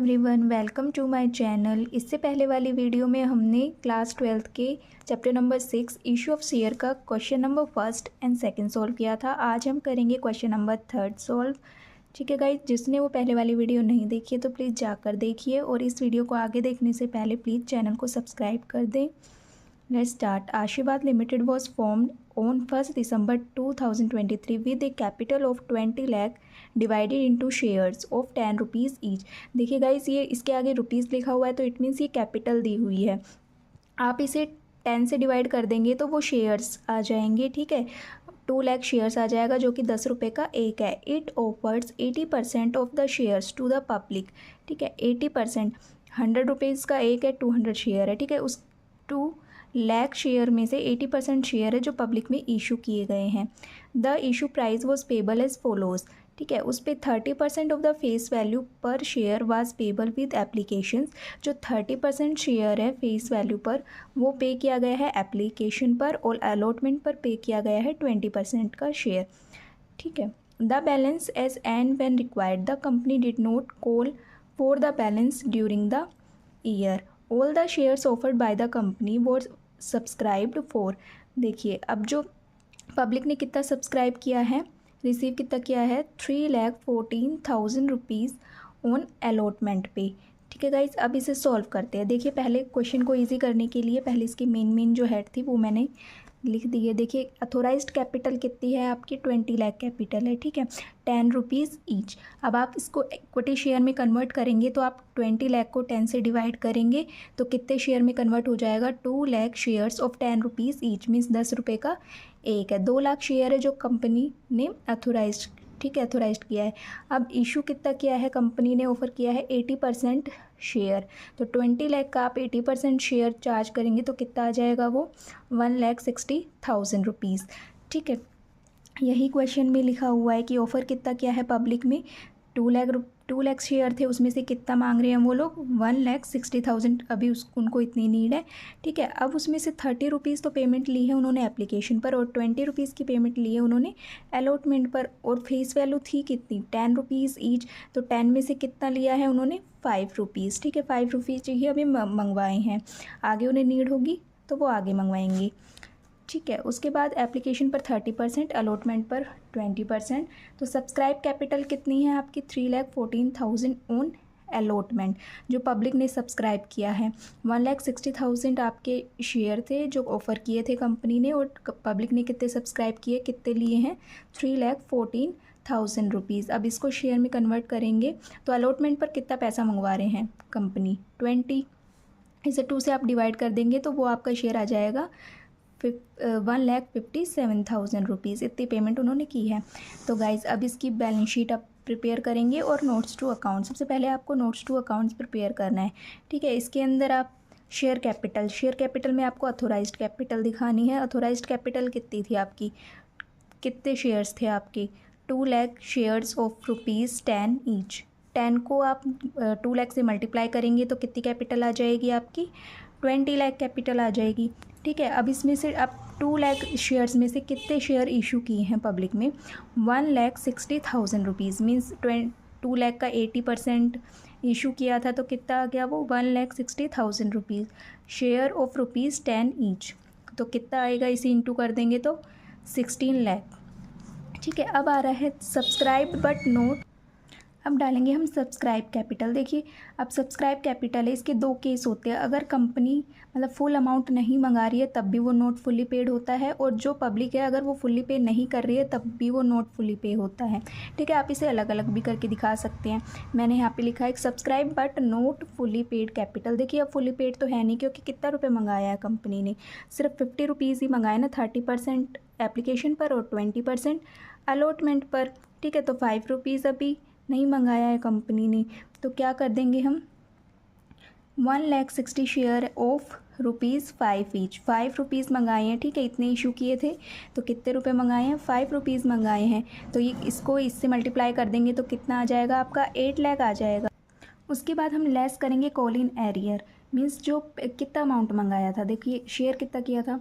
Everyone, welcome to my channel. इससे पहले वाली वीडियो में हमने क्लास 12th के chapter number 6 issue of share का question number first and second solve किया था। आज हम करेंगे क्वेश्चन नंबर थर्ड सॉल्व। ठीक है गाइज, जिसने वो पहले वाली वीडियो नहीं देखी है तो प्लीज़ जाकर देखिए, और इस वीडियो को आगे देखने से पहले प्लीज़ चैनल को सब्सक्राइब कर दें। Let's start. Ashirvad Limited was formed on 1st December 2023 with a capital of 20 lakh divided into shares of 10 rupees each. देखिए गाइस, ये इसके आगे रुपीज़ लिखा हुआ है तो इट मीन्स ये कैपिटल दी हुई है। आप इसे 10 से डिवाइड कर देंगे तो वो शेयर्स आ जाएंगे। ठीक है, 2 लाख शेयर्स आ जाएगा जो कि 10 रुपये का एक है। It offers 80% of the shares to the public. ठीक है, 80%, 100 रुपीज़ का एक है, 200 शेयर है। ठीक है, उस 2 लाख शेयर में से 80% शेयर है जो पब्लिक में इशू किए गए हैं। The issue price was payable as follows. ठीक है, उस पर 30% of the face value per share was payable with applications. जो 30% शेयर है फेस वैल्यू पर वो पे किया गया है एप्लीकेशन पर, और अलॉटमेंट पर पे किया गया है 20% का शेयर। ठीक है, the balance as and when required the company did not call for the balance during the year. All the shares offered by the company was subscribed for. देखिए, अब जो पब्लिक ने कितना सब्सक्राइब किया है, रिसीव कितना किया है, 3,14,000 रुपीज़ ऑन अलॉटमेंट पे। ठीक है गाइज, अब इसे सॉल्व करते हैं। देखिए, पहले क्वेश्चन को इजी करने के लिए पहले इसकी मेन जो हेड थी वो मैंने लिख दी है। देखिए, अथोराइज्ड कैपिटल कितनी है आपकी, 20 लाख कैपिटल है। ठीक है, 10 रुपीज़ ईच। अब आप इसको इक्विटी शेयर में कन्वर्ट करेंगे तो आप 20 लाख को 10 से डिवाइड करेंगे तो कितने शेयर में कन्वर्ट हो जाएगा, 2 lakh shares of 10 rupees each, means 10 रुपये का एक है। 2 लाख शेयर है जो कंपनी ने अथोराइज, ठीक है, अथोराइज किया है। अब इशू कितना किया है, कंपनी ने ऑफर किया है 80% शेयर। तो 20 लाख का आप 80% शेयर चार्ज करेंगे तो कितना आ जाएगा, वो 1,60,000 रुपीज़। ठीक है, यही क्वेश्चन में लिखा हुआ है कि ऑफ़र कितना किया है पब्लिक में, 2 लाख शेयर थे, उसमें से कितना मांग रहे हैं वो लोग, 1,60,000। अभी उनको इतनी नीड है। ठीक है, अब उसमें से 30 रुपीज़ तो पेमेंट ली है उन्होंने एप्लीकेशन पर, और 20 रुपीज़ की पेमेंट ली है उन्होंने अलॉटमेंट पर, और फेस वैल्यू थी कितनी, 10 रुपीज़ ईच। तो 10 में से कितना लिया है उन्होंने, 5 रुपीज़। ठीक है, 5 रुपीज़ ही अभी मंगवाए हैं, आगे उन्हें नीड होगी तो वो आगे मंगवाएंगे। ठीक है, उसके बाद एप्लीकेशन पर 30%, अलॉटमेंट पर 20%। तो सब्सक्राइब कैपिटल कितनी है आपकी, 3,14,000 ऑन अलॉटमेंट जो पब्लिक ने सब्सक्राइब किया है। 1,60,000 आपके शेयर थे जो ऑफ़र किए थे कंपनी ने, और पब्लिक ने कितने सब्सक्राइब किए, कितने लिए हैं, 3,14,000 रुपीज़। अब इसको शेयर में कन्वर्ट करेंगे तो अलॉटमेंट पर कितना पैसा मंगवा रहे हैं कंपनी, 20। इसे 2 से आप डिवाइड कर देंगे तो वो आपका शेयर आ जाएगा 1,57,000 रुपीज़। इतनी पेमेंट उन्होंने की है। तो गाइज़, अब इसकी बैलेंस शीट आप प्रिपेयर करेंगे और नोट्स टू अकाउंट। सबसे पहले आपको नोट्स टू अकाउंट्स प्रिपेयर करना है। ठीक है, इसके अंदर आप शेयर कैपिटल में आपको अथोराइज्ड कैपिटल दिखानी है। अथोराइज्ड कैपिटल कितनी थी आपकी, कितने शेयर्स थे आपके, 2 लाख शेयर्स ऑफ ₹10 ईच। 10 को आप 2 लाख से मल्टीप्लाई करेंगे तो कितनी कैपिटल आ जाएगी आपकी, 20 लाख कैपिटल आ जाएगी। ठीक है, अब इसमें से आप 2 लाख शेयर्स में से कितने शेयर इशू किए हैं पब्लिक में, 1,60,000 रुपीज़, मीन्स 2 लाख का 80% इशू किया था तो कितना आ गया वो, 1,60,000 रुपीज़, शेयर ऑफ ₹10 ईच। तो कितना आएगा, इसे इंटू कर देंगे तो 16 लाख। ठीक है, अब आ रहा है सब्सक्राइब बट नोट। अब डालेंगे हम सब्सक्राइब कैपिटल। देखिए, अब सब्सक्राइब कैपिटल है, इसके 2 केस होते हैं। अगर कंपनी मतलब फुल अमाउंट नहीं मंगा रही है तब भी वो नोट फुल्ली पेड होता है, और जो पब्लिक है अगर वो फुल्ली पे नहीं कर रही है तब भी वो नोट फुल्ली पे होता है। ठीक है, आप इसे अलग अलग भी करके दिखा सकते हैं। मैंने यहाँ पे लिखा है subscribe but note fully paid capital. देखिए, अब फुल्ली पेड तो है नहीं, क्योंकि कितना रुपये मंगाया है कंपनी ने, सिर्फ 50 रुपीज़ ही मंगाए ना, 30% एप्लीकेशन पर और 20% अलॉटमेंट पर। ठीक है, तो 5 रुपीज़ अभी नहीं मंगाया है कंपनी ने, तो क्या कर देंगे हम, 1,60,000 शेयर ऑफ ₹5 ईच, 5 रुपीज़ मंगाए हैं। ठीक है, इतने इशू किए थे तो कितने रुपए मंगाए हैं, 5 रुपीज़ मंगाए हैं। तो ये इसको इससे मल्टीप्लाई कर देंगे तो कितना आ जाएगा आपका, 8 लाख आ जाएगा। उसके बाद हम लेस करेंगे कॉल इन एरियर, मीन्स जो कितना अमाउंट मंगाया था। देखिए, शेयर कितना किया था,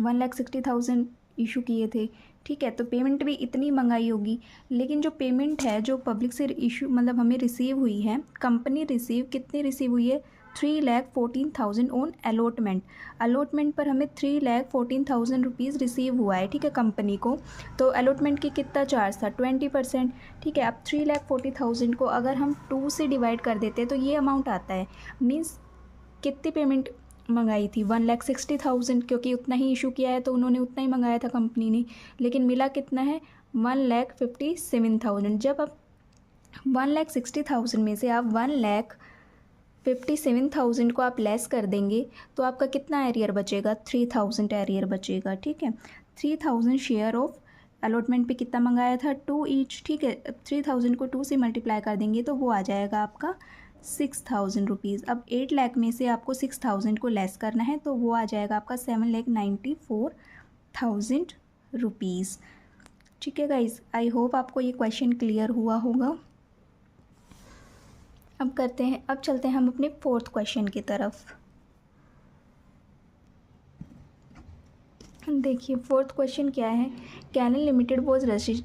1,60,000 इशू किए थे। ठीक है, तो पेमेंट भी इतनी मंगाई होगी, लेकिन जो पेमेंट है जो पब्लिक से इशू मतलब हमें रिसीव हुई है, कंपनी कितनी रिसीव हुई है, 3,14,000 ऑन अलॉटमेंट पर हमें 3,14,000 रुपीज़ रिसीव हुआ है। ठीक है, कंपनी को। तो अलॉटमेंट की कितना चार्ज था, 20%। ठीक है, अब 3,40,000 को अगर हम 2 से डिवाइड कर देते हैं तो ये अमाउंट आता है। मीन्स कितनी पेमेंट मंगाई थी, 1,60,000, क्योंकि उतना ही इशू किया है तो उन्होंने उतना ही मंगाया था कंपनी ने, लेकिन मिला कितना है, 1,57,000। जब आप 1,60,000 में से आप 1,57,000 को आप लेस कर देंगे तो आपका कितना एरियर बचेगा, 3,000 एरियर बचेगा। ठीक है, 3,000 शेयर ऑफ अलॉटमेंट पे कितना मंगाया था, 2 ईच। ठीक है, 3,000 को 2 से मल्टीप्लाई कर देंगे तो वो आ जाएगा आपका 6,000 रुपीज़। अब 8 लाख में से आपको 6,000 को लेस करना है तो वो आ जाएगा आपका 7,94,000 रुपीज़। ठीक है गाइज, आई होप आपको ये क्वेश्चन क्लियर हुआ होगा। अब चलते हैं हम अपने 4th क्वेश्चन की तरफ। देखिए 4th क्वेश्चन क्या है, Canon limited was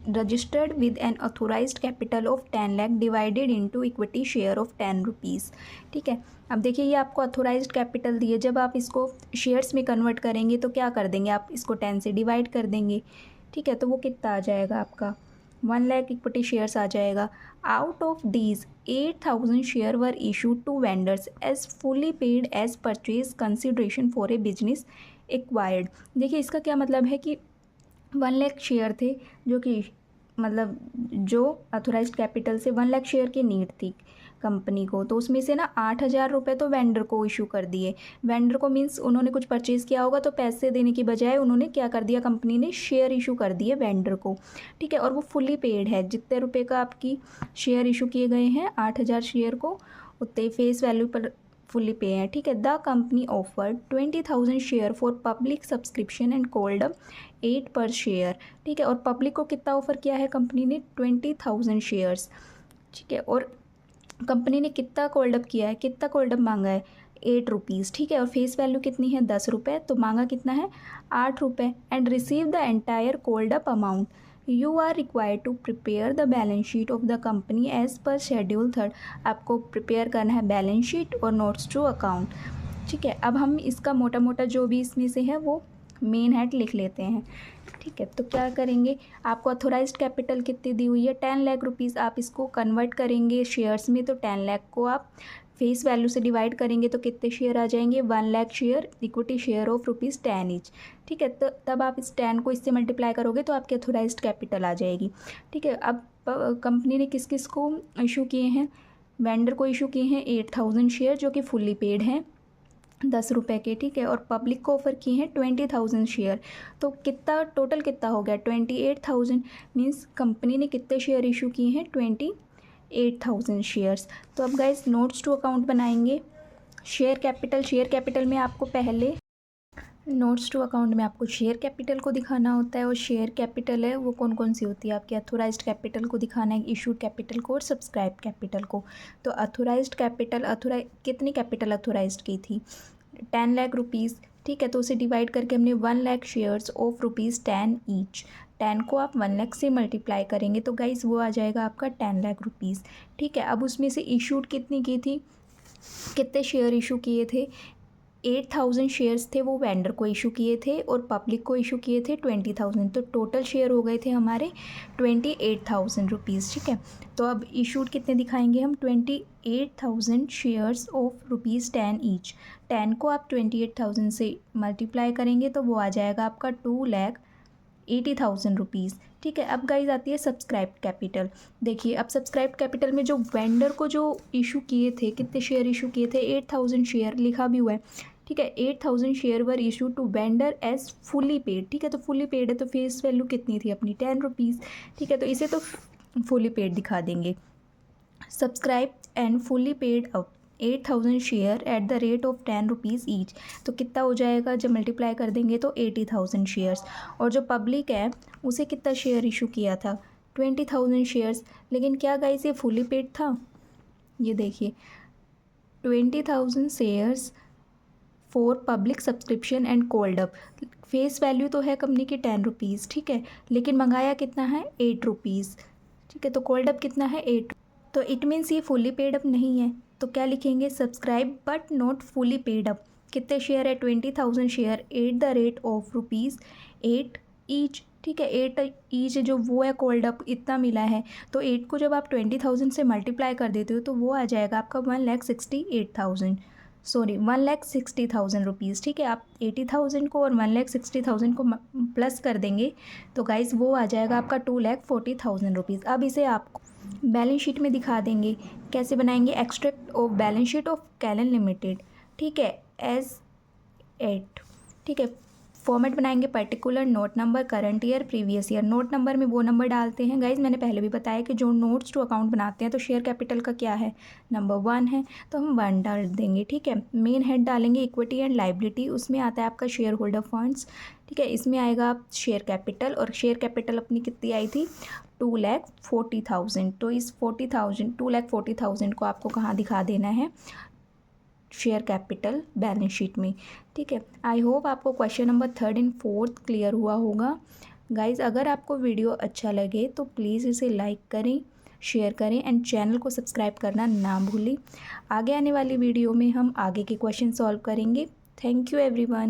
registered with an authorised capital of 10 lakh divided into equity share of 10 rupees. ठीक है, अब देखिए ये आपको ऑथोराइज्ड कैपिटल दिए, जब आप इसको शेयर्स में कन्वर्ट करेंगे तो क्या कर देंगे, आप इसको 10 से डिवाइड कर देंगे। ठीक है, तो वो कितना आ जाएगा आपका, 1 लाख इक्विटी शेयर्स आ जाएगा। Out of these 8,000 share were issued to vendors as fully paid as purchase consideration for a business acquired. देखिए इसका क्या मतलब है कि 1 लाख शेयर थे, जो कि मतलब जो अथोराइज्ड कैपिटल से 1 लाख शेयर की नीड थी कंपनी को, तो उसमें से ना 8,000 रुपये तो वेंडर को इशू कर दिए। वेंडर को मीन्स उन्होंने कुछ परचेज़ किया होगा तो पैसे देने की बजाय उन्होंने क्या कर दिया, कंपनी ने शेयर इशू कर दिए वेंडर को। ठीक है, और वो फुली पेड है, जितने रुपये का आपकी शेयर इशू किए गए हैं 8,000 शेयर को, उतने फेस वैल्यू पर फुली पे है। ठीक है, the company offered 20,000 share for public subscription and called 8 पर शेयर। ठीक है, और पब्लिक को कितना ऑफर किया है कंपनी ने, 20,000 शेयर्स। ठीक है, और कंपनी ने कितना कॉल्ड अप किया है, कितना कॉल्ड अप मांगा है, 8 रुपीज़। ठीक है, और फेस वैल्यू कितनी है, 10 रुपये, तो मांगा कितना है, 8 रुपये। And receive the entire called up amount. You are required to prepare the balance sheet of the company as per schedule 3। आपको प्रिपेयर करना है बैलेंस शीट और नोट्स टू अकाउंट। ठीक है, अब हम इसका मोटा मोटा जो भी इसमें से है वो मेन हेड लिख लेते हैं। ठीक है, तो क्या करेंगे, आपको अथोराइज्ड कैपिटल कितनी दी हुई है, 10 लाख रुपीज़। आप इसको कन्वर्ट करेंगे शेयर्स में तो 10 लाख को आप फेस वैल्यू से डिवाइड करेंगे तो कितने शेयर आ जाएंगे, 1 lakh share, equity share of ₹10 each. ठीक है, तो तब आप इस 10 को इससे मल्टीप्लाई करोगे तो आपकी अथोराइज्ड कैपिटल आ जाएगी। ठीक है, अब कंपनी ने किस किस को इशू किए हैं, वेंडर को इशू किए हैं 8,000 शेयर जो कि फुल्ली पेड हैं 10 रुपये के। ठीक है, और पब्लिक को ऑफर किए हैं 20,000 शेयर। तो कितना टोटल कितना हो गया, 28,000। मीन्स कंपनी ने कितने शेयर इशू किए हैं, 28,000 शेयर्स। तो अब गाइस नोट्स टू अकाउंट बनाएंगे। शेयर कैपिटल में आपको पहले नोट्स टू अकाउंट में आपको शेयर कैपिटल को दिखाना होता है, और शेयर कैपिटल है वो कौन कौन सी होती है, आपकी अथोराइज्ड कैपिटल को दिखाना है, इशूड कैपिटल को और सब्सक्राइब कैपिटल को। तो अथोराइज्ड कैपिटल कितनी कैपिटल अथोराइज्ड की थी, 10 लाख रुपीज़। ठीक है, तो उसे डिवाइड करके हमने 1 लाख शेयर्स ऑफ ₹10 ईच। 10 को आप 1 लाख से मल्टीप्लाई करेंगे तो गाइस वो आ जाएगा आपका 10 लाख रुपीज़। ठीक है, अब उसमें से इशूड कितनी की थी, कितने शेयर इशू किए थे, 8,000 शेयर्स थे वो वेंडर को इशू किए थे और पब्लिक को इशू किए थे 20,000। तो टोटल शेयर हो गए थे हमारे 28,000 रुपीज़। ठीक है, तो अब इशूड कितने दिखाएंगे हम, 28,000 शेयर्स ऑफ ₹10 ईच। 10 को आप 28,000 से मल्टीप्लाई करेंगे तो वो आ जाएगा आपका 2,80,000 रुपीज़। ठीक है, अब गाइज आती है सब्सक्राइब कैपिटल। देखिए अब सब्सक्राइब कैपिटल में जो वेंडर को जो इशू किए थे, कितने शेयर इशू किए थे, 8,000 शेयर लिखा भी हुआ है। ठीक है, 8,000 share were issue to vendor as fully paid. ठीक है, तो फुली पेड है तो फेस वैल्यू कितनी थी अपनी, 10 रुपीज़। ठीक है, तो इसे तो फुली पेड दिखा देंगे। Subscribe and fully paid up 8,000 share at the rate of 10 rupees each. तो कितना हो जाएगा, जब मल्टीप्लाई कर देंगे तो 80,000 शेयर्स। और जो पब्लिक है उसे कितना शेयर इशू किया था, 20,000 शेयर्स। लेकिन क्या गाइस ये फुली पेड था, ये देखिए 20,000 shares for public subscription and called up. Face value तो है कंपनी की 10 रुपीज़, ठीक है, लेकिन मंगाया कितना है 8 रुपीज़, ठीक है। तो कॉल्ड अप कितना है 8, तो इट मीन्स ये फुली पेड अप नहीं है। तो क्या लिखेंगे, subscribe but not fully paid up. कितने शेयर है, 20,000 share at the rate of ₹8 each, ठीक है। 8 ईच जो वो है कॉल्ड अप इतना मिला है, तो 8 को जब आप 20,000 से मल्टीप्लाई कर देते हो तो वो आ जाएगा आपका 1,68,000, सॉरी 1,60,000 रुपीज़, ठीक है। आप 80,000 को और 1,60,000 को प्लस कर देंगे तो गाइस वो आ जाएगा आपका 2,40,000 रुपीज़। अब इसे आपको बैलेंस शीट में दिखा देंगे। कैसे बनाएंगे, extract of balance sheet of कैलन लिमिटेड, ठीक है, एज एट, ठीक है। फॉर्मेट बनाएंगे particular, note number, current year, previous year. Note number में वो नंबर डालते हैं गाइज, मैंने पहले भी बताया कि जो नोट्स टू अकाउंट बनाते हैं तो शेयर कैपिटल का क्या है, नंबर 1 है, तो हम 1 डाल देंगे, ठीक है। मेन हेड डालेंगे इक्विटी एंड लाइबिलिटी, उसमें आता है आपका शेयर होल्डर फंड्स, ठीक है। इसमें आएगा आप शेयर कैपिटल, और शेयर कैपिटल अपनी कितनी आई थी 2,40,000। तो इस 2,40,000 को आपको कहाँ दिखा देना है, शेयर कैपिटल बैलेंस शीट में, ठीक है। आई होप आपको क्वेश्चन नंबर 3 एंड 4 क्लियर हुआ होगा गाइज। अगर आपको वीडियो अच्छा लगे तो प्लीज़ इसे लाइक करें, शेयर करें एंड चैनल को सब्सक्राइब करना ना भूलें। आगे आने वाली वीडियो में हम आगे के क्वेश्चन सॉल्व करेंगे। Thank you everyone.